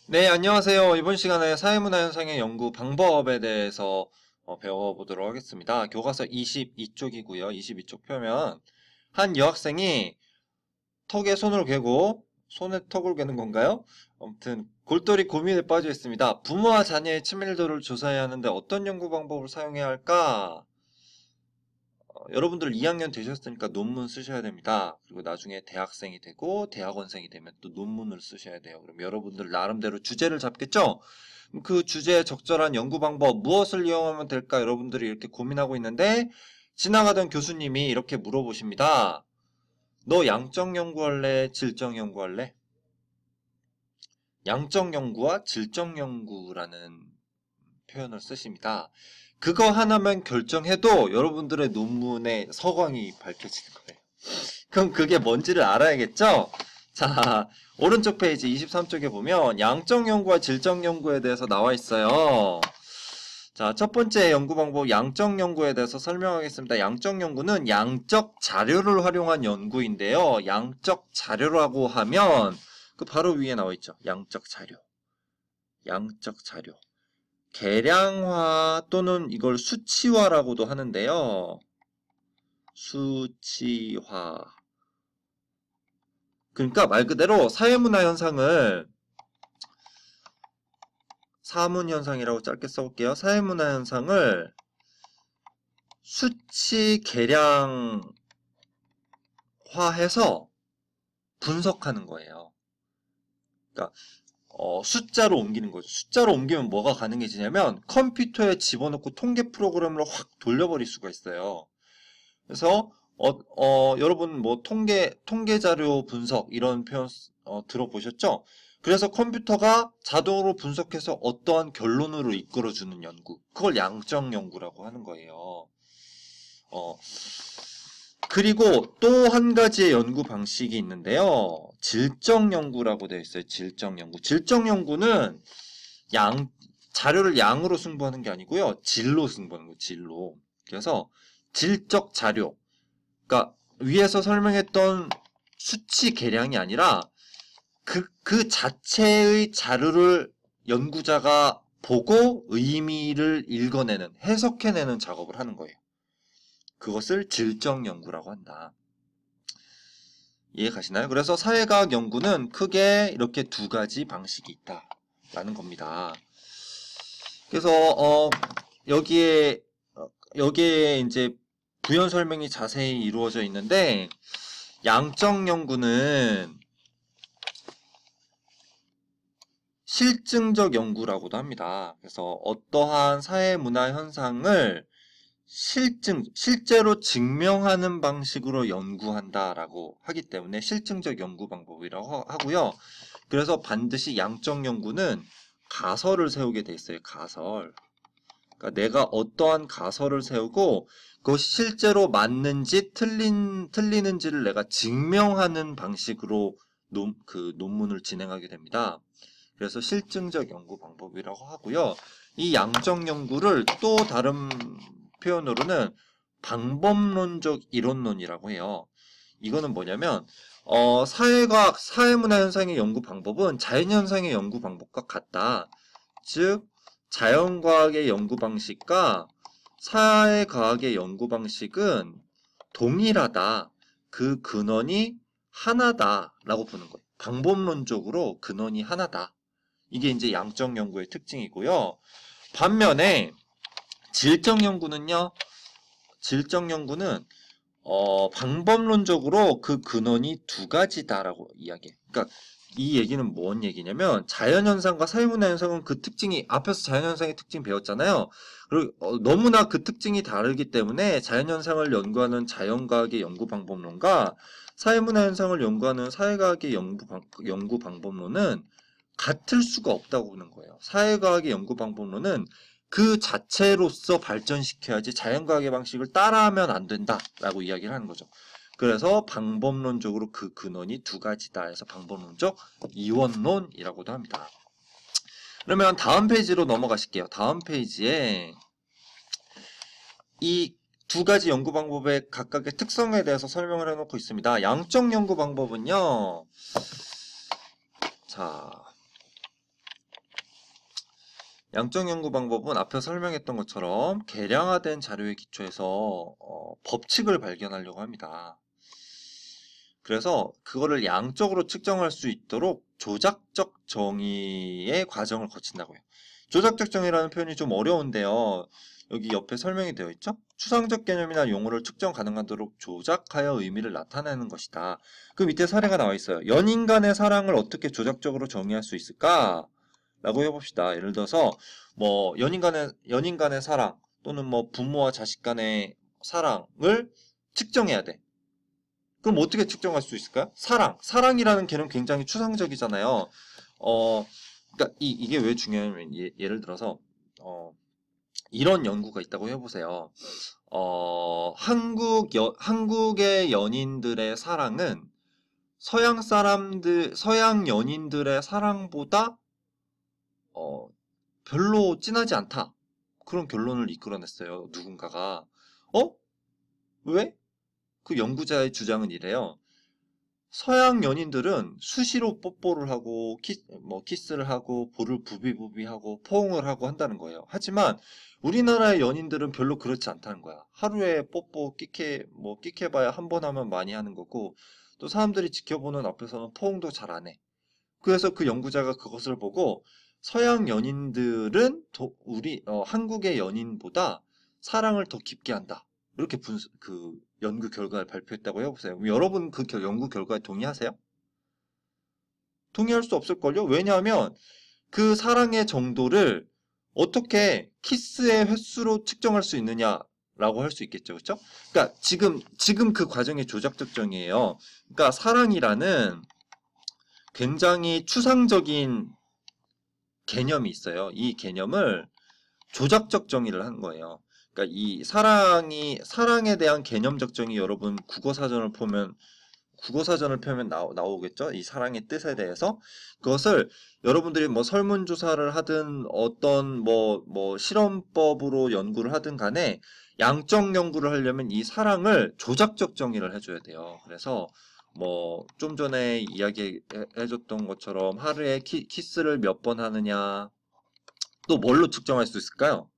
네, 안녕하세요. 이번 시간에 사회문화 현상의 연구 방법에 대해서 배워보도록 하겠습니다. 교과서 22쪽이고요. 22쪽 펴면 한 여학생이 턱에 손을 괴고 손에 턱을 괴는 건가요? 아무튼 골똘히 고민에 빠져 있습니다. 부모와 자녀의 친밀도를 조사해야 하는데 어떤 연구 방법을 사용해야 할까? 여러분들 2학년 되셨으니까 논문 쓰셔야 됩니다. 그리고 나중에 대학생이 되고 대학원생이 되면 또 논문을 쓰셔야 돼요. 그럼 여러분들 나름대로 주제를 잡겠죠? 그 주제에 적절한 연구 방법 무엇을 이용하면 될까 여러분들이 이렇게 고민하고 있는데 지나가던 교수님이 이렇게 물어보십니다. 너 양적 연구할래? 질적 연구할래? 양적 연구와 질적 연구라는 표현을 쓰십니다. 그거 하나만 결정해도 여러분들의 논문의 서광이 밝혀지는 거예요. 그럼 그게 뭔지를 알아야겠죠? 자, 오른쪽 페이지 23쪽에 보면 양적 연구와 질적 연구에 대해서 나와 있어요. 자, 첫 번째 연구 방법 양적 연구에 대해서 설명하겠습니다. 양적 연구는 양적 자료를 활용한 연구인데요. 양적 자료라고 하면 그 바로 위에 나와 있죠. 양적 자료. 양적 자료. 계량화 또는 이걸 수치화라고도 하는데요. 수치화. 그러니까 말 그대로 사회문화 현상을 사문 현상이라고 짧게 써볼게요. 사회문화 현상을 수치 계량화해서 분석하는 거예요. 그러니까 숫자로 옮기는 거죠. 숫자로 옮기면 뭐가 가능해지냐면 컴퓨터에 집어넣고 통계 프로그램으로 확 돌려버릴 수가 있어요. 그래서 여러분 뭐 통계 자료 분석 이런 표현 들어보셨죠? 그래서 컴퓨터가 자동으로 분석해서 어떠한 결론으로 이끌어주는 연구. 그걸 양적 연구라고 하는 거예요. 그리고 또 한 가지의 연구 방식이 있는데요. 질적 연구라고 되어 있어요. 질적 연구. 질적 연구는 자료를 양으로 승부하는 게 아니고요. 질로 승부하는 거예요. 질로. 그래서 질적 자료. 그러니까 위에서 설명했던 수치 계량이 아니라 그 자체의 자료를 연구자가 보고 의미를 읽어내는, 해석해내는 작업을 하는 거예요. 그것을 질적 연구라고 한다. 이해 가시나요? 그래서 사회과학 연구는 크게 이렇게 두 가지 방식이 있다라는 겁니다. 그래서 여기에 이제 부연 설명이 자세히 이루어져 있는데 양적 연구는 실증적 연구라고도 합니다. 그래서 어떠한 사회 문화 현상을 실제로 증명하는 방식으로 연구한다라고 하기 때문에 실증적 연구 방법이라고 하고요. 그래서 반드시 양적 연구는 가설을 세우게 돼 있어요. 가설. 그러니까 내가 어떠한 가설을 세우고 그것이 실제로 맞는지 틀리는지를 내가 증명하는 방식으로 논문을 진행하게 됩니다. 그래서 실증적 연구 방법이라고 하고요. 이 양적 연구를 또 다른 표현으로는 방법론적 이론론이라고 해요. 이거는 뭐냐면 사회과학, 사회문화 현상의 연구 방법은 자연현상의 연구 방법과 같다. 즉 자연과학의 연구 방식과 사회과학의 연구 방식은 동일하다. 그 근원이 하나다라고 보는 거예요. 방법론적으로 근원이 하나다. 이게 이제 양적 연구의 특징이고요. 반면에 질적 연구는요. 질적 연구는 방법론적으로 그 근원이 두 가지다라고 이야기해요. 그러니까 이 얘기는 뭔 얘기냐면 자연현상과 사회문화 현상은 그 특징이 앞에서 자연현상의 특징 배웠잖아요. 그리고 너무나 그 특징이 다르기 때문에 자연현상을 연구하는 자연과학의 연구 방법론과 사회문화 현상을 연구하는 사회과학의 연구 방법론은 같을 수가 없다고 보는 거예요. 사회과학의 연구 방법론은 그 자체로서 발전시켜야지 자연과학의 방식을 따라하면 안 된다라고 이야기를 하는 거죠. 그래서 방법론적으로 그 근원이 두 가지다 해서 방법론적 이원론이라고도 합니다. 그러면 다음 페이지로 넘어가실게요. 다음 페이지에 이 두 가지 연구 방법의 각각의 특성에 대해서 설명을 해놓고 있습니다. 양적 연구 방법은요. 자, 양적 연구 방법은 앞서 설명했던 것처럼 개량화된 자료에 기초해서 법칙을 발견하려고 합니다. 그래서 그거를 양적으로 측정할 수 있도록 조작적 정의의 과정을 거친다고요. 조작적 정의라는 표현이 좀 어려운데요. 여기 옆에 설명이 되어 있죠? 추상적 개념이나 용어를 측정 가능하도록 조작하여 의미를 나타내는 것이다. 그 밑에 사례가 나와 있어요. 연인 간의 사랑을 어떻게 조작적으로 정의할 수 있을까? 라고 해봅시다. 예를 들어서 뭐 연인 간의 사랑 또는 뭐 부모와 자식 간의 사랑을 측정해야 돼. 그럼 어떻게 측정할 수 있을까요? 사랑이라는 개념 굉장히 추상적이잖아요. 그러니까 이게 왜 중요하냐면 예를 들어서 이런 연구가 있다고 해보세요. 한국의 연인들의 사랑은 서양 연인들의 사랑보다 별로 진하지 않다. 그런 결론을 이끌어냈어요. 누군가가. 왜? 그 연구자의 주장은 이래요. 서양 연인들은 수시로 뽀뽀를 하고 키스를 하고 볼을 부비부비하고 포옹을 하고 한다는 거예요. 하지만 우리나라의 연인들은 별로 그렇지 않다는 거야. 하루에 뽀뽀 끽해봐야 한 번 하면 많이 하는 거고 또 사람들이 지켜보는 앞에서는 포옹도 잘 안 해. 그래서 그 연구자가 그것을 보고 서양 연인들은 한국의 연인보다 사랑을 더 깊게 한다. 이렇게 연구 결과를 발표했다고 해보세요. 여러분 그 연구 결과에 동의하세요? 동의할 수 없을걸요? 왜냐하면 그 사랑의 정도를 어떻게 키스의 횟수로 측정할 수 있느냐라고 할 수 있겠죠. 그렇죠? 그러니까 지금 그 과정의 조작적 정의예요. 그러니까 사랑이라는 굉장히 추상적인 개념이 있어요. 이 개념을 조작적 정의를 한 거예요. 그러니까 이 사랑에 대한 개념적 정의 여러분 국어사전을 펴면 나오겠죠? 이 사랑의 뜻에 대해서. 그것을 여러분들이 뭐 설문조사를 하든 어떤 뭐 실험법으로 연구를 하든 간에 양적 연구를 하려면 이 사랑을 조작적 정의를 해줘야 돼요. 그래서 뭐 좀 전에 이야기해줬던 것처럼 하루에 키스를 몇 번 하느냐 또 뭘로 측정할 수 있을까요?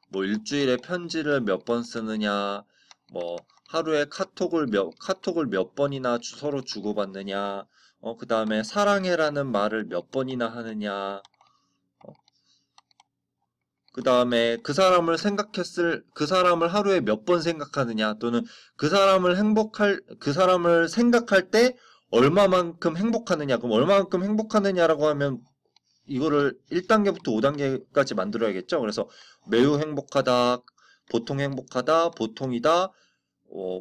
뭐 일주일에 편지를 몇 번 쓰느냐 뭐 하루에 카톡을 몇 번이나 서로 주고받느냐 그 다음에 사랑해라는 말을 몇 번이나 하느냐 그 다음에 그 사람을 하루에 몇 번 생각하느냐 또는 그 사람을 생각할 때 얼마만큼 행복하느냐. 그럼 얼마만큼 행복하느냐라고 하면 이거를 1단계부터 5단계까지 만들어야겠죠. 그래서 매우 행복하다, 보통 행복하다, 보통이다,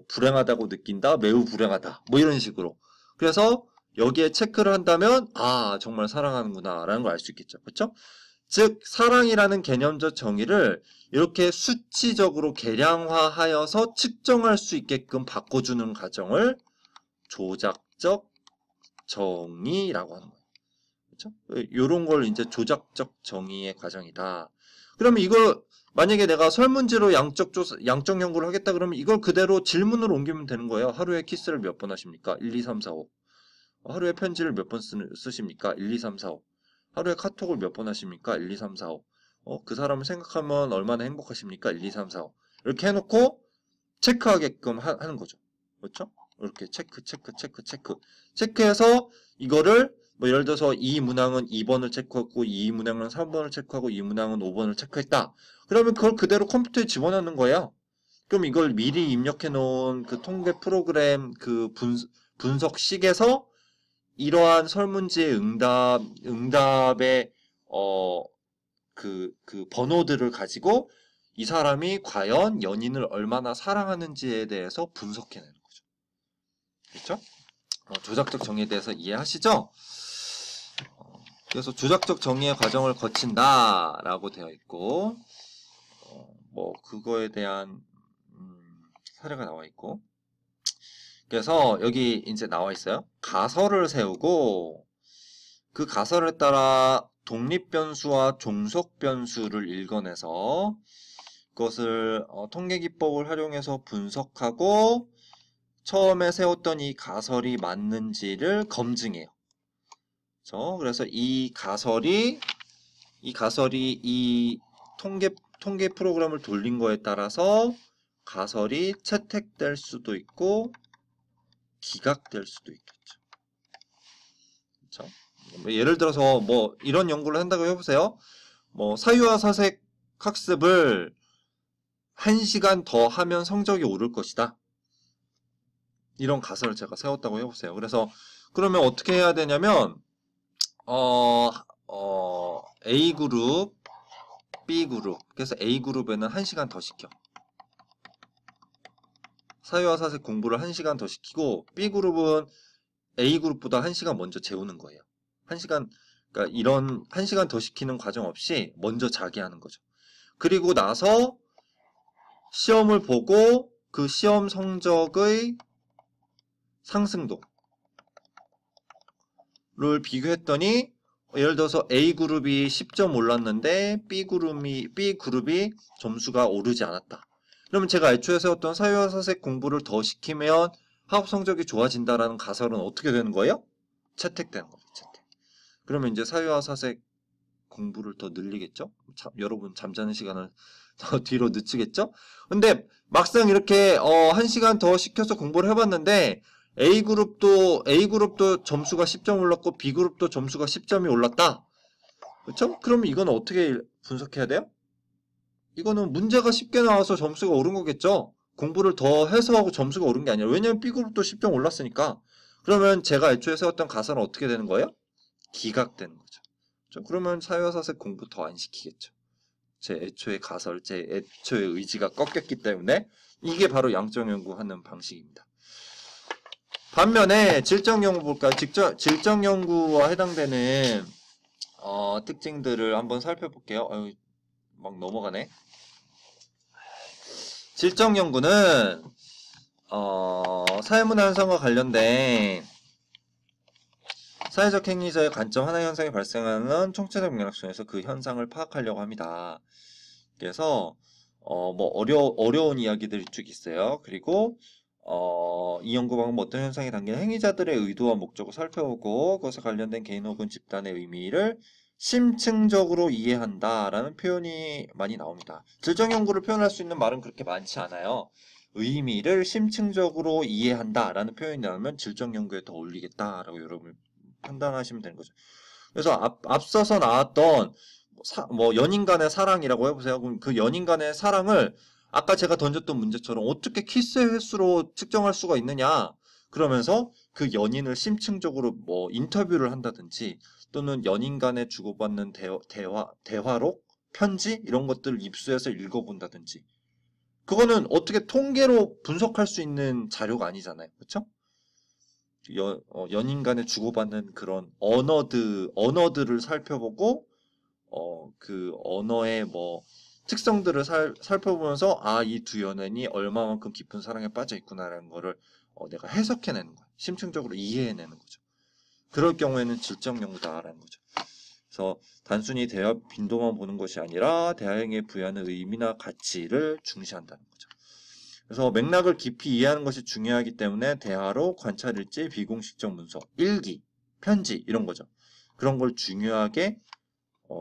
불행하다고 느낀다, 매우 불행하다. 뭐 이런 식으로. 그래서 여기에 체크를 한다면 정말 사랑하는구나 라는 걸 알 수 있겠죠. 그렇죠? 즉 사랑이라는 개념적 정의를 이렇게 수치적으로 계량화하여서 측정할 수 있게끔 바꿔주는 과정을 조작적 정의라고 하는 거예요. 그렇죠? 이런 걸 이제 조작적 정의의 과정이다. 그러면 이걸 만약에 내가 설문지로 양적 연구를 하겠다 그러면 이걸 그대로 질문으로 옮기면 되는 거예요. 하루에 키스를 몇 번 하십니까? 1, 2, 3, 4, 5. 하루에 편지를 몇 번 쓰십니까? 1, 2, 3, 4, 5. 하루에 카톡을 몇 번 하십니까? 1, 2, 3, 4, 5. 그 사람을 생각하면 얼마나 행복하십니까? 1, 2, 3, 4, 5. 이렇게 해놓고 체크하게끔 하는 거죠. 그렇죠? 이렇게 체크해서 이거를 뭐 예를 들어서 이 문항은 2번을 체크했고 이 문항은 3번을 체크하고 이 문항은 5번을 체크했다. 그러면 그걸 그대로 컴퓨터에 집어넣는 거예요. 그럼 이걸 미리 입력해 놓은 그 통계 프로그램 그 분석식에서 이러한 설문지의 응답의 그 번호들을 가지고 이 사람이 과연 연인을 얼마나 사랑하는지에 대해서 분석해내는 거죠. 그렇죠? 조작적 정의에 대해서 이해하시죠? 그래서 조작적 정의의 과정을 거친다라고 되어 있고 뭐 그거에 대한 사례가 나와 있고 그래서 여기 이제 나와 있어요. 가설을 세우고 그 가설에 따라 독립변수와 종속변수를 읽어내서 그것을 통계기법을 활용해서 분석하고 처음에 세웠던 이 가설이 맞는지를 검증해요. 그래서 이 가설이 이 가설이 이 통계 프로그램을 돌린 거에 따라서 가설이 채택될 수도 있고 기각될 수도 있겠죠. 그렇죠? 예를 들어서 뭐 이런 연구를 한다고 해보세요. 뭐 사유와 사색 학습을 1시간 더 하면 성적이 오를 것이다. 이런 가설을 제가 세웠다고 해보세요. 그래서 그러면 어떻게 해야 되냐면 A그룹, B그룹. 그래서 A그룹에는 1시간 더 시켜. 사유와 사색 공부를 1시간 더 시키고 B그룹은 A그룹보다 1시간 먼저 재우는 거예요. 1시간, 그러니까 이런 1시간 더 시키는 과정 없이 먼저 자기 하는 거죠. 그리고 나서 시험을 보고 그 시험 성적의 상승도를 비교했더니 예를 들어서 A그룹이 10점 올랐는데 B그룹이 점수가 오르지 않았다. 그러면 제가 애초에 세웠던 사유와 사색 공부를 더 시키면 학업 성적이 좋아진다라는 가설은 어떻게 되는 거예요? 채택되는 거예요. 채택. 그러면 이제 사유와 사색 공부를 더 늘리겠죠? 여러분 잠자는 시간을 더 뒤로 늦추겠죠? 근데 막상 이렇게 1시간 더 시켜서 공부를 해봤는데 A그룹도 점수가 10점 올랐고 B그룹도 점수가 10점이 올랐다. 그렇죠? 그러면 이건 어떻게 분석해야 돼요? 이거는 문제가 쉽게 나와서 점수가 오른 거겠죠? 공부를 더 해서 하고 점수가 오른 게 아니라. 왜냐면 B그룹도 10점 올랐으니까. 그러면 제가 애초에 세웠던 가설은 어떻게 되는 거예요? 기각되는 거죠. 그러면 사유사색 공부 더 안 시키겠죠. 제 애초의 가설, 제 애초의 의지가 꺾였기 때문에 이게 바로 양적 연구하는 방식입니다. 반면에 질적 연구 볼까요? 질적 연구와 해당되는 특징들을 한번 살펴볼게요. 막 넘어가네. 질적 연구는 사회문화 현상과 관련된 사회적 행위자의 관점 하나의 현상이 발생하는 총체적 맥락 속에서 그 현상을 파악하려고 합니다. 그래서 뭐 어려운 이야기들이 쭉 있어요. 그리고 이 연구 방법은 어떤 현상이 담긴 행위자들의 의도와 목적을 살펴보고 그것에 관련된 개인 혹은 집단의 의미를 심층적으로 이해한다라는 표현이 많이 나옵니다. 질적 연구를 표현할 수 있는 말은 그렇게 많지 않아요. 의미를 심층적으로 이해한다라는 표현이 나오면 질적 연구에 더 어울리겠다라고 여러분 판단하시면 되는 거죠. 그래서 앞서서 나왔던 뭐 연인 간의 사랑이라고 해보세요. 그럼 그 연인 간의 사랑을 아까 제가 던졌던 문제처럼 어떻게 키스의 횟수로 측정할 수가 있느냐? 그러면서 그 연인을 심층적으로 뭐 인터뷰를 한다든지 또는 연인 간에 주고받는 대화록, 편지 이런 것들을 입수해서 읽어본다든지 그거는 어떻게 통계로 분석할 수 있는 자료가 아니잖아요. 그렇죠? 연인 간에 주고받는 그런 언어들을 살펴보고 그 언어의 뭐 특성들을 살펴보면서 이 두 연인이 얼마만큼 깊은 사랑에 빠져 있구나라는 거를 내가 해석해내는 거야. 심층적으로 이해해내는 거죠. 그럴 경우에는 질적 연구다라는 거죠. 그래서 단순히 대화 빈도만 보는 것이 아니라 대화행위에 부여하는 의미나 가치를 중시한다는 거죠. 그래서 맥락을 깊이 이해하는 것이 중요하기 때문에 대화로 관찰일지, 비공식적 문서, 일기, 편지 이런 거죠. 그런 걸 중요하게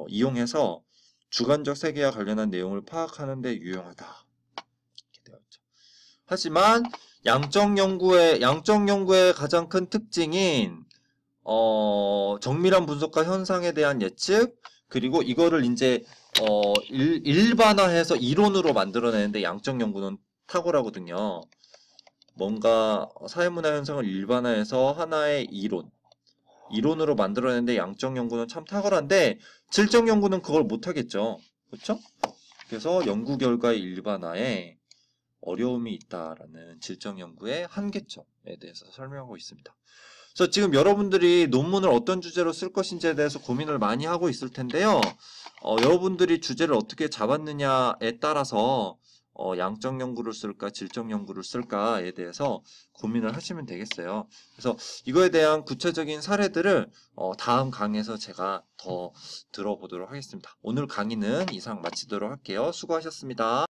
이용해서 주관적 세계와 관련한 내용을 파악하는 데 유용하다. 이렇게 되어 있죠. 하지만 양적 연구의 가장 큰 특징인 정밀한 분석과 현상에 대한 예측 그리고 이거를 이제 일반화해서 이론으로 만들어내는데 양적 연구는 탁월하거든요. 뭔가 사회문화 현상을 일반화해서 하나의 이론으로 만들어내는데 양적 연구는 참 탁월한데 질적 연구는 그걸 못하겠죠. 그렇죠? 그래서 연구 결과의 일반화에 어려움이 있다라는 질적 연구의 한계점에 대해서 설명하고 있습니다. 그래서 지금 여러분들이 논문을 어떤 주제로 쓸 것인지에 대해서 고민을 많이 하고 있을 텐데요. 여러분들이 주제를 어떻게 잡았느냐에 따라서 양적 연구를 쓸까 질적 연구를 쓸까에 대해서 고민을 하시면 되겠어요. 그래서 이거에 대한 구체적인 사례들을 다음 강의에서 제가 더 들어보도록 하겠습니다. 오늘 강의는 이상 마치도록 할게요. 수고하셨습니다.